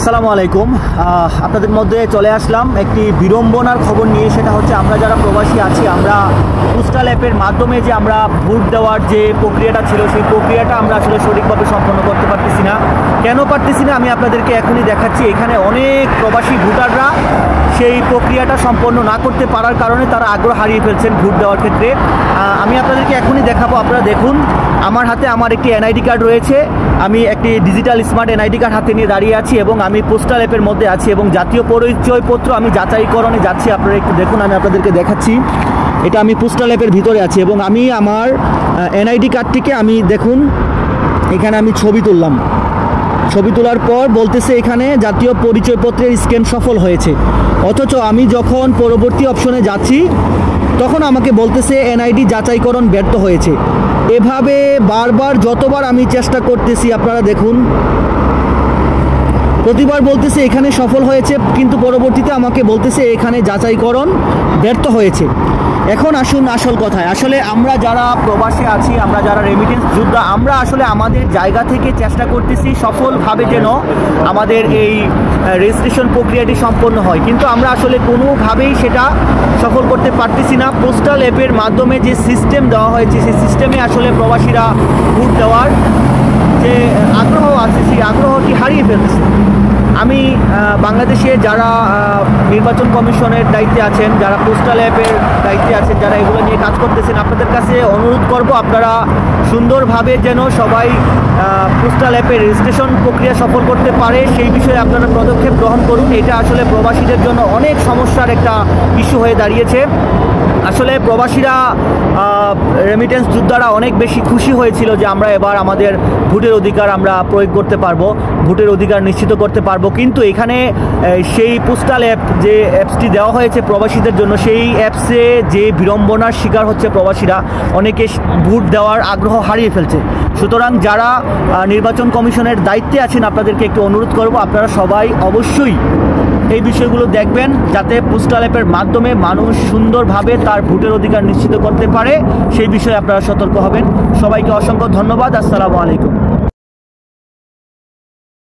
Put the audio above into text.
আসসালামু আলাইকুম। আপনাদের মধ্যে চলে আসলাম একটি বিড়ম্বনার খবর নিয়ে। সেটা হচ্ছে আমরা যারা প্রবাসী আছি, আমরা পোস্টাল অ্যাপের মাধ্যমে যে আমরা ভোট দেওয়ার যে প্রক্রিয়াটা ছিল, সেই প্রক্রিয়াটা আমরা আসলে সঠিকভাবে সম্পন্ন করতে পারতেছি না। কেন পারতেছি না আমি আপনাদেরকে এখনই দেখাচ্ছি। এখানে অনেক প্রবাসী ভোটাররা সেই প্রক্রিয়াটা সম্পন্ন না করতে পারার কারণে তারা আগ্রহ হারিয়ে ফেলছেন ভোট দেওয়ার ক্ষেত্রে। আমি আপনাদেরকে এখনই দেখাবো। আপনারা দেখুন, আমার হাতে আমার একটি এনআইডি কার্ড রয়েছে। আমি একটি ডিজিটাল স্মার্ট এনআইডি কার্ড হাতে নিয়ে দাঁড়িয়ে আছি এবং আমি পোস্টাল অ্যাপের মধ্যে আছি এবং জাতীয় পরিচয়পত্র আমি যাচাইকরণে যাচ্ছি। আপনারা একটু দেখুন, আমি আপনাদেরকে দেখাচ্ছি। এটা আমি পোস্টাল অ্যাপের ভিতরে আছি এবং আমি আমার এনআইডি কার্ডটিকে আমি দেখুন, এখানে আমি ছবি তুললাম। ছবি তোলার পর বলতেছে এখানে জাতীয় পরিচয়পত্রের স্ক্যান সফল হয়েছে, অথচ আমি যখন পরবর্তী অপশনে যাচ্ছি তখন আমাকে বলতেছে এনআইডি যাচাইকরণ ব্যর্থ হয়েছে। এভাবে বারবার যতবার আমি চেষ্টা করতেছি, আপনারা দেখুন, প্রতিবার বলতেছে এখানে সফল হয়েছে, কিন্তু পরবর্তীতে আমাকে বলতেছে এখানে যাচাইকরণ ব্যর্থ হয়েছে। এখন আসুন আসল কথায়। আসলে আমরা যারা প্রবাসে আছি, আমরা যারা রেমিটেন্স যোদ্ধা, আমরা আসলে আমাদের জায়গা থেকে চেষ্টা করতেছি সফলভাবে যেন আমাদের এই রেজিস্ট্রেশন প্রক্রিয়াটি সম্পন্ন হয়, কিন্তু আমরা আসলে কোনোভাবেই সেটা সফল করতে পারতেছি না। পোস্টাল অ্যাপের মাধ্যমে যে সিস্টেম দেওয়া হয়েছে, সেই সিস্টেমে আসলে প্রবাসীরা ভোট দেওয়ার যে আগ্রহ আছে, সেই আগ্রহটি হারিয়ে ফেলতেছে। আমি বাংলাদেশে যারা নির্বাচন কমিশনের দায়িত্বে আছেন, যারা পোস্টাল অ্যাপের দায়িত্বে আছেন, যারা এগুলো নিয়ে কাজ করতেছেন, আপনাদের কাছে অনুরোধ করব আপনারা সুন্দরভাবে যেন সবাই পোস্টাল অ্যাপের রেজিস্ট্রেশন প্রক্রিয়া সফল করতে পারে, সেই বিষয়ে আপনারা পদক্ষেপ গ্রহণ করুন। এটা আসলে প্রবাসীদের জন্য অনেক সমস্যার একটা ইস্যু হয়ে দাঁড়িয়েছে। আসলে প্রবাসীরা রেমিটেন্স যোদ্ধারা অনেক বেশি খুশি হয়েছিল যে আমরা এবার আমাদের ভোটের অধিকার আমরা প্রয়োগ করতে পারবো, ভোটের অধিকার নিশ্চিত করতে পারবো। কিন্তু এখানে সেই পোস্টাল অ্যাপ যে অ্যাপসটি দেওয়া হয়েছে প্রবাসীদের জন্য, সেই অ্যাপসে যে বিড়ম্বনার শিকার হচ্ছে প্রবাসীরা, অনেকে ভোট দেওয়ার আগ্রহ হারিয়ে ফেলছে। সুতরাং যারা নির্বাচন কমিশনের দায়িত্বে আছেন, আপনাদেরকে একটু অনুরোধ করব, আপনারা সবাই অবশ্যই এই বিষয়গুলো দেখবেন, যাতে পোস্টাল অ্যাপের মাধ্যমে মানুষ সুন্দরভাবে তার ভোটের অধিকার নিশ্চিত করতে পারে। সেই বিষয়ে আপনারা সতর্ক হবেন। সবাইকে অসংখ্য ধন্যবাদ। আসসালামু আলাইকুম।